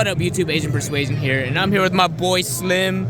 What up, YouTube? Asian Persuasion here, and I'm here with my boy Slim.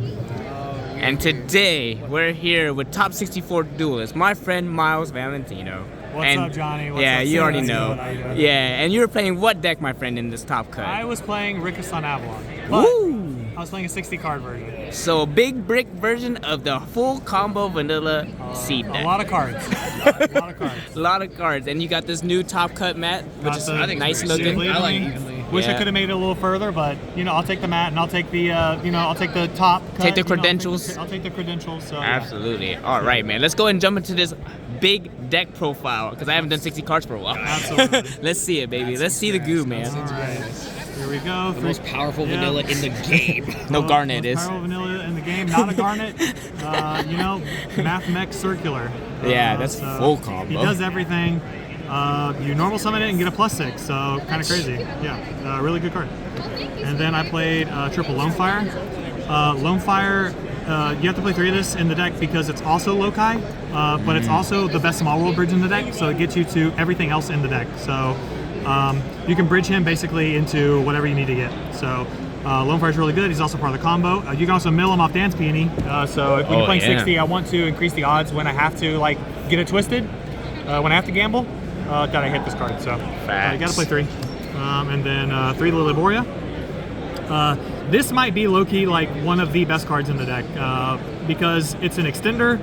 And today we're here with Top 64 Duelist, my friend Miles Valentino. What's up, Johnny? What's yeah, up, you Sam? already know. Yeah, and you were playing what deck, my friend, in this top cut? I was playing Rikka Sunavalon. Woo! I was playing a 60 card version. So, big brick version of the full combo vanilla seed deck. A lot of cards. A lot of cards. A lot of cards, and you got this new top cut mat, which is I think nice looking. I like it. Wish I could have made it a little further, but you know, I'll take the mat and I'll take the I'll take the top cut. Take the credentials. I'll take the credentials. So, absolutely. Yeah. All right, man. Let's go and jump into this big deck profile because I haven't done 60 cards for a while. Absolutely. Let's see it, baby. Let's see the goo, man. All right. Here we go. The most powerful vanilla in the game. No Garnet is. Powerful vanilla in the game. Not a Garnet. Math Mech Circular. Yeah, that's so full combo. He does everything. You normal summon it and get a +6, so kind of crazy. Yeah, really good card. And then I played triple Lone Fire. Lone Fire, you have to play 3 of this in the deck because it's also Lokai, but it's also the best small world bridge in the deck, so it gets you to everything else in the deck. So you can bridge him basically into whatever you need to get. So Lone Fire is really good. He's also part of the combo. You can also mill him off Dance Peony. So when you're playing 60, I want to increase the odds when I have to get it twisted. When I have to gamble, that I hit this card. So you got to play 3. And then 3 Liliboria. This might be low-key one of the best cards in the deck because it's an extender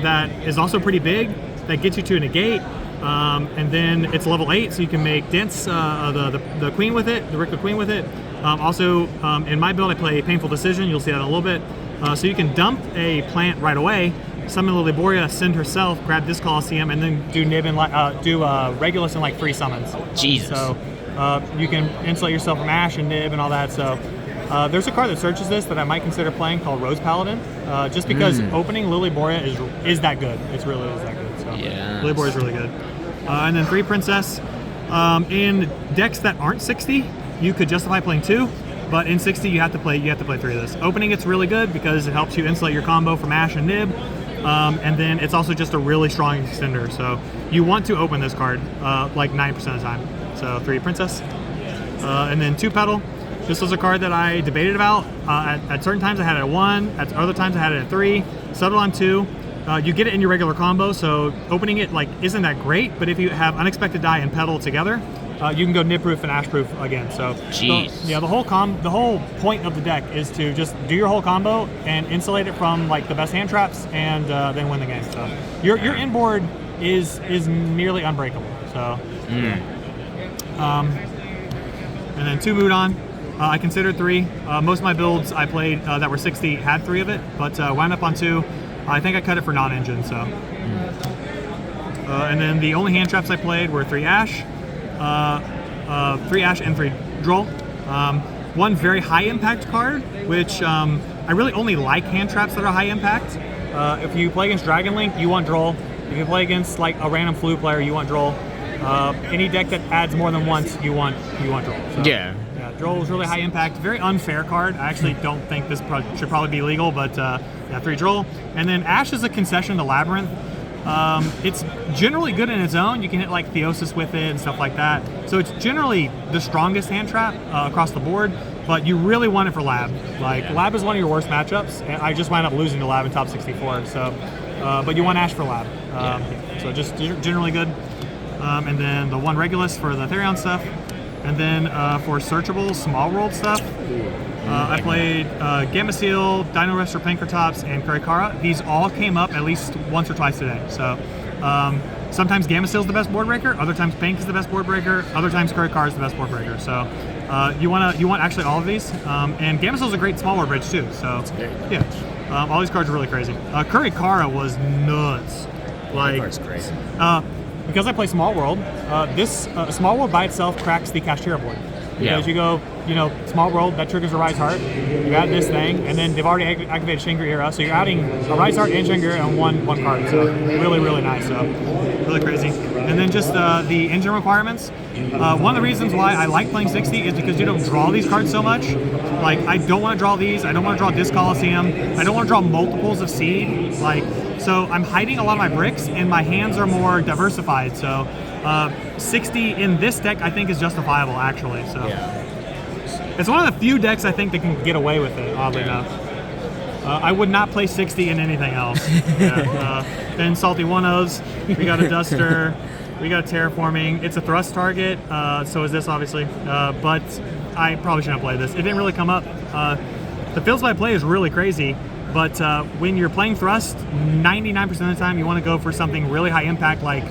that is also pretty big, that gets you to a negate, and then it's level 8, so you can make Dance the Queen with it, the Rikka Queen with it. Also, in my build, I play Painful Decision. You'll see that in a little bit. So you can dump a plant right away, summon Liliboria, send herself, grab this Coliseum, and then do Nib and do Regulus and 3 summons. Jesus. So you can insulate yourself from Ash and Nib and all that. So there's a card that searches this that I might consider playing called Rose Paladin, just because opening Liliboria is that good. It really is that good. So yeah, Liliboria is really good. And then 3 Princess. In decks that aren't 60, you could justify playing 2. But in 60, you have to play 3 of this. Opening it's really good because it helps you insulate your combo from Ash and Nib. And then it's also just a really strong extender. So you want to open this card 90% of the time. So 3 Princess. And then 2 Petal. This was a card that I debated about. At certain times I had it at 1. At other times I had it at 3. Settled on 2. You get it in your regular combo, so opening it isn't that great. But if you have Unexpected Die and Petal together, you can go Nib Proof and Ash Proof again. So yeah, the whole point of the deck is to just do your whole combo and insulate it from the best hand traps, and then win the game. So your inboard is nearly unbreakable. So and then 2 Mudon. I considered 3. Most of my builds I played that were 60 had 3 of it, but wound up on 2. I think I cut it for non-engine. So and then the only hand traps I played were 3 Ash. 3 Ash and 3 Droll. 1 very high impact card, which I really only like hand traps that are high impact. If you play against Dragon Link, you want Droll. If you play against a random flu player, you want Droll. Any deck that adds more than once, you want Droll. So, yeah, Droll is really high impact. Very unfair card. I actually don't think this should probably be legal, but 3 Droll. And then Ash is a concession to Labyrinth. It's generally good in its own. You can hit Theosis with it and stuff like that. So it's generally the strongest hand trap across the board, but you really want it for Lab. Lab is one of your worst matchups, and I just wound up losing to Lab in top 64. So, but you want Ash for Lab. So just generally good. And then the 1 Regulus for the Therion stuff. And then for searchable small world stuff, I played Gamma-Seal, Dino Rester, Pankratops, and Kurikara. These all came up at least once or twice today. So sometimes Gamma-Seal is the best board breaker, other times Pank is the best board breaker, other times Kurikara is the best board breaker. So you want actually all of these. And Gamma-Seal is a great small world bridge too. So yeah, all these cards are really crazy. Kurikara was nuts. Kurikara's great. Because I play Small World, this Small World by itself cracks the Kashtira board. Because you go, Small World, that triggers a Rise Heart, you add this thing, and then they've already activated Shangri-Era, so you're adding a Rise Heart and Shangri-Era on one card, so really, really nice, so really crazy. And then just the engine requirements. One of the reasons why I like playing 60 is because you don't draw these cards so much. I don't want to draw these, I don't want to draw this Coliseum, I don't want to draw multiples of Seed, so I'm hiding a lot of my bricks, and my hands are more diversified. So 60 in this deck, I think, is justifiable, actually. So It's one of the few decks I think that can get away with it, oddly enough. I would not play 60 in anything else. Then Salty 1-0s, we got a Duster, we got a Terraforming. It's a thrust target, so is this obviously, but I probably shouldn't play this. It didn't really come up. The fields by play is really crazy, but when you're playing thrust, 99% of the time you want to go for something really high impact like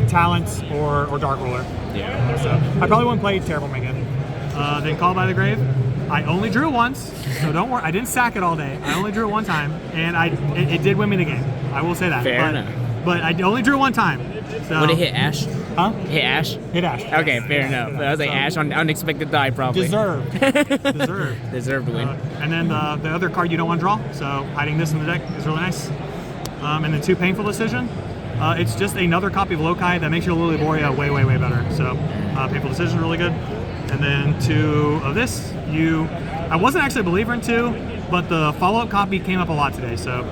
Talents or Dark Ruler. Yeah. So I probably wouldn't play Terraforming again. Then Call by the Grave. I only drew once, so don't worry. I didn't sack it all day. I only drew it one time, and it did win me the game. I will say that. Fair enough. But I only drew one time. So. Would it hit Ash? Huh? Hit Ash? Hit Ash. Okay, fair enough. I was like, Ash on unexpected die, probably. Deserved. Deserved. Deserved win. And then the other card you don't want to draw, so hiding this in the deck is really nice. And then 2 Painful Decision. It's just another copy of Lokai that makes your Lilyboria way, way, way better. So Painful Decision is really good. And then 2 of this. I wasn't actually a believer in 2, but the follow-up copy came up a lot today. So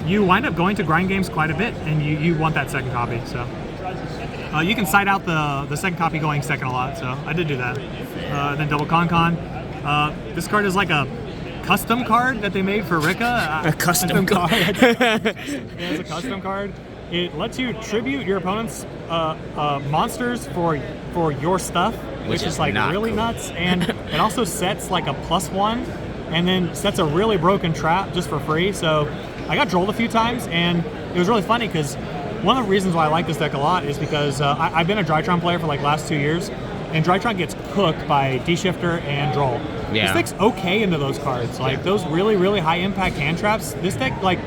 you wind up going to grind games quite a bit, and you want that second copy. So you can side out the second copy going second a lot. So I did do that. Then Double Con. This card is like a custom card that they made for Rikka. A custom card. It's a custom card. It lets you tribute your opponent's monsters for your stuff, which is like really cool. nuts. And it also sets like a +1, and then sets a really broken trap just for free. So I got trolled a few times, and it was really funny because one of the reasons why I like this deck a lot is because I've been a Drytron player for like last 2 years, and Drytron gets cooked by D-Shifter and Droll. Yeah. This deck's okay into those cards. Like those really, really high impact hand traps, this deck like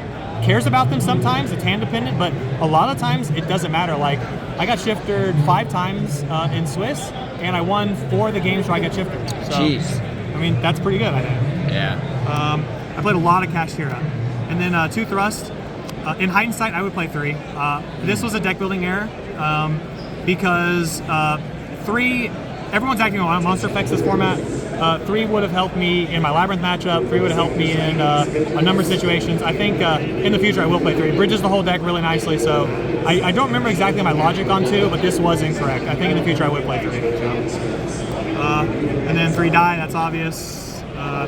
cares about them sometimes, it's hand dependent, but a lot of times it doesn't matter. Like I got shifted 5 times in Swiss, and I won 4 of the games where I got shifted. So, Jeez. I mean, that's pretty good, I think. Yeah. I played a lot of Kashtira. And then 2 Thrust. In hindsight, I would play 3. This was a deck building error because 3, everyone's acting on monster effects this format. 3 would have helped me in my Labyrinth matchup. 3 would have helped me in a number of situations. I think in the future I will play 3. It bridges the whole deck really nicely, so I don't remember exactly my logic on 2, but this was incorrect. I think in the future I would play 3. And then 3 die, that's obvious.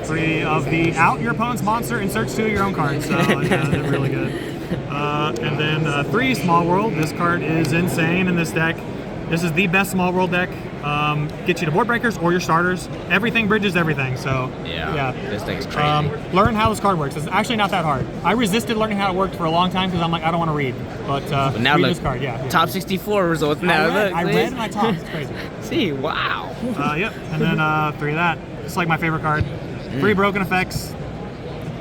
3 of the out your opponent's monster and search 2 of your own cards, so yeah, they're really good. And then 3 Small World. This card is insane in this deck. This is the best Small World deck. Get you to board breakers or your starters. Everything bridges everything, so yeah. This deck's crazy. Learn how this card works. It's actually not that hard. I resisted learning how it worked for a long time because I'm like, I don't want to read. But now read look, this card, yeah. Top 64 results now. I read and I talked. It's crazy. See, wow. Yep, and then 3 of that. It's like my favorite card. 3 broken effects,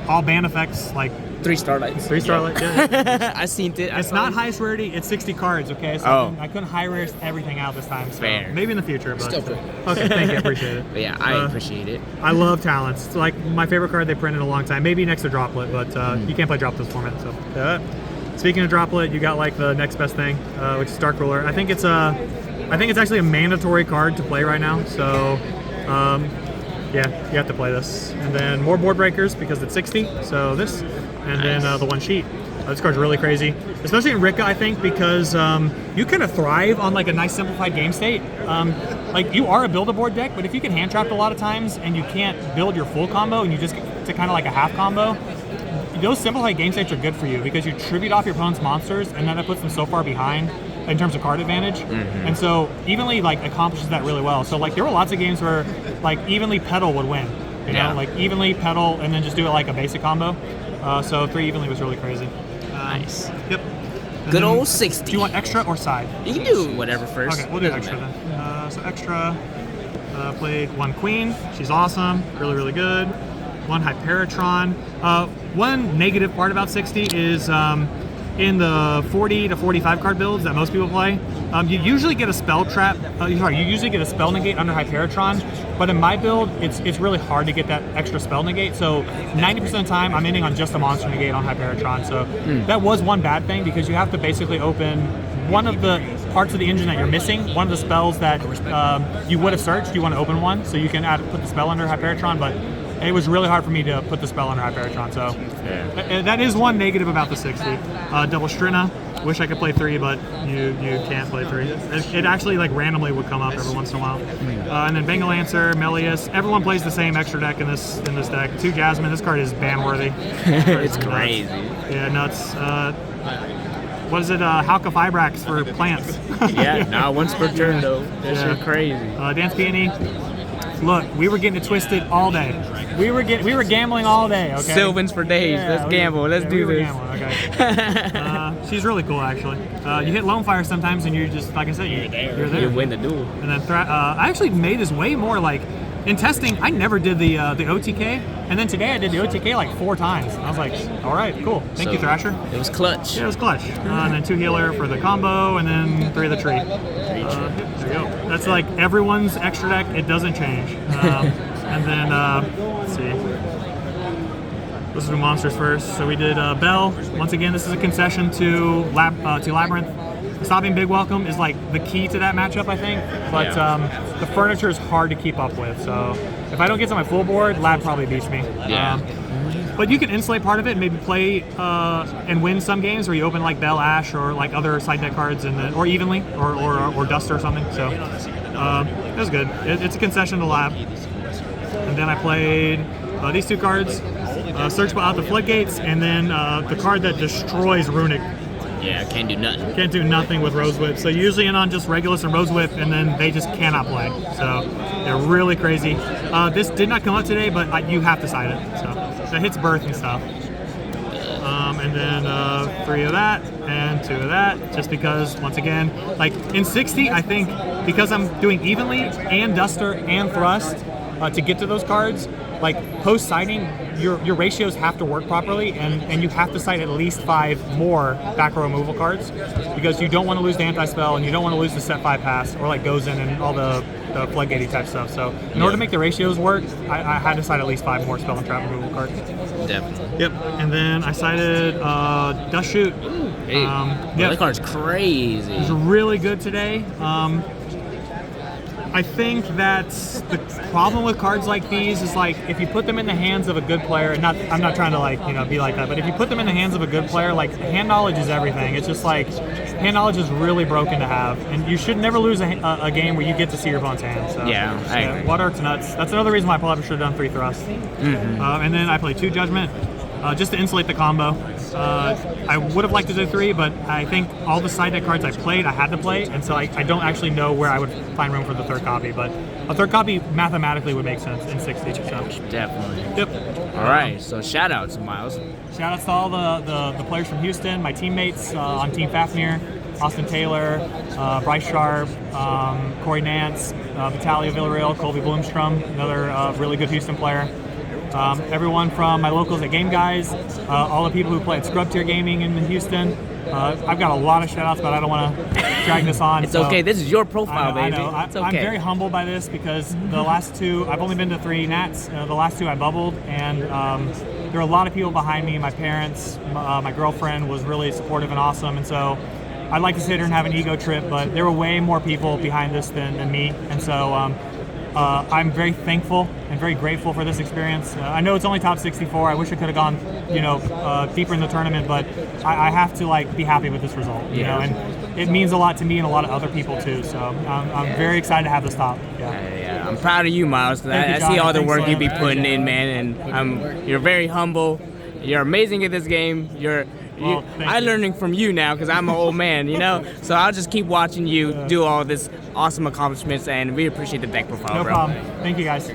all banned effects, like 3 Starlights. 3 Starlight. Yeah. I seen it. It's not highest rarity. It's 60 cards. Okay, so I couldn't high rare everything out this time. So Fair. maybe in the future, but Still cool. okay. Thank you. I appreciate it. But yeah, I appreciate it. I love Talents. It's like my favorite card they printed in a long time. Maybe next to Droplet, but you can't play Droplet format. So speaking of Droplet, you got like the next best thing, which is Dark Ruler. I think it's actually a mandatory card to play right now. So. Yeah, you have to play this. And then more board breakers because it's 60, so this. And then the 1 sheet. This card's really crazy, especially in Rikka, I think, because you kind of thrive on like a nice simplified game state. Like you are a build-a-board deck, but if you get hand trapped a lot of times and you can't build your full combo and you just get to kind of like a half combo, those simplified game states are good for you because you tribute off your opponent's monsters and then that puts them so far behind in terms of card advantage. And so evenly like accomplishes that really well. So like there were lots of games where like evenly pedal would win, you know, like evenly pedal and then just do it like a basic combo. So 3 evenly was really crazy. Nice. Yep. And Good then, old 60. Do you want extra or side? You can do whatever first. Okay, we'll do extra then. So extra, played 1 Queen. She's awesome, really, really good. 1 Hyperatron. One negative part about 60 is in the 40 to 45 card builds that most people play, you usually get a spell trap. You usually get a spell negate under Hyperatron, but in my build, it's really hard to get that extra spell negate. So 90% of the time, I'm ending on just a monster negate on Hyperatron. So that was one bad thing because you have to basically open one of the parts of the engine that you're missing. One of the spells that you would have searched, you want to open one, so you can put the spell under Hyperatron, but it was really hard for me to put the spell on Hyperatron. So Yeah. that is one negative about the 60. Double Strina. Wish I could play 3, but you can't play 3. It actually like randomly would come up every once in a while. And then Bengal Lancer, Melius. Everyone plays the same extra deck in this deck. 2 Jasmine. This card is ban worthy. It's crazy. Yeah, nuts. What is it? Halka Fibrax for plants. Yeah, now once per turn though. That's Yeah. shit crazy. Dance Peony. Look, we were getting it twisted all day. We were gambling all day. Okay. Sylvans for days. Yeah, Let's gamble. Let's do we were this. gambling, okay. She's really cool, actually. You hit Lone Fire sometimes, and you just, like I said, you're there. You win the duel. And then I actually made this way more like in testing. I never did the OTK, and then today I did the OTK like 4 times. I was like, all right, cool. Thank you, Thrasher. It was clutch. Yeah, it was clutch. And then 2 healer for the combo, and then 3 of the tree. There you go. That's like everyone's extra deck. It doesn't change. And then let's see. Let's do monsters first. So we did Bell. Once again, this is a concession to Labyrinth. Stopping Big Welcome is like the key to that matchup, I think. But the furniture is hard to keep up with. So if I don't get to my full board, Lab probably beats me. Yeah. But you can insulate part of it and maybe play and win some games where you open like Bell, Ash, or like other side deck cards, or evenly, or Duster or something. So it was good. It's a concession to Lab. And then I played these 2 cards, Search Out the Floodgates, and then the card that destroys Runic. Yeah, can't do nothing. Can't do nothing with Rose Whip. So you usually in on just Regulus and Rose Whip, and then they just cannot play. So they're really crazy. This did not come up today, but you have to side it. So it hits Birth and stuff. And then 3 of that and 2 of that, just because, once again, like in 60, I think because I'm doing evenly and Duster and Thrust to get to those cards, like post-siding, your ratios have to work properly, and you have to side at least 5 more back row removal cards, because you don't want to lose the anti-spell, and you don't want to lose the set 5 pass, or like goes in and all the floodgatey type stuff. So in order to make the ratios work, I had to side at least 5 more spell and trap removal cards. Definitely. Yep. And then I sided Dust Shoot. Hey, that card's crazy. It was really good today. I think that the problem with cards like these is like if you put them in the hands of a good player, and I'm not trying to like be like that, but if you put them in the hands of a good player, like hand knowledge is everything. It's just like hand knowledge is really broken to have, and you should never lose a game where you get to see your opponent's hand. So, Yeah, I agree. Water to nuts. That's another reason why I probably should have done 3 thrusts. And then I played 2 Judgment. Just to insulate the combo. I would have liked to do 3, but I think all the side deck cards I played, I had to play, and so I don't actually know where I would find room for the 3rd copy, but a 3rd copy mathematically would make sense in 60. So. Definitely. Yep. All right, so shout outs, Miles. Shout outs to all the players from Houston, my teammates on Team Fafnir, Austin Taylor, Bryce Sharp, Corey Nance, Vitalia Villarreal, Colby Bloomstrom, another really good Houston player. Everyone from my locals at Game Guys, all the people who play at Scrub Tier Gaming in Houston. I've got a lot of shout-outs, but I don't want to drag this on. It's okay. This is your profile, baby. I know. It's okay. I'm very humbled by this because the last 2, I've only been to 3 Nats. The last 2 I bubbled, and there were a lot of people behind me. My parents, my girlfriend was really supportive and awesome, and so I'd like to sit here and have an ego trip, but there were way more people behind this than me, and so I'm very thankful and very grateful for this experience. I know it's only top 64. I wish I could have gone, deeper in the tournament, but I have to be happy with this result. And it means a lot to me and a lot of other people too. So I'm very excited to have this top. Yeah, I'm proud of you, Miles. I Johnny. see all the Thanks, work you Slim. be putting in, man, and you're very humble. You're amazing at this game. I'm learning from you now because I'm an old man, So I'll just keep watching you do all this awesome accomplishments, and we appreciate the deck profile, No bro. problem. Thank you, guys.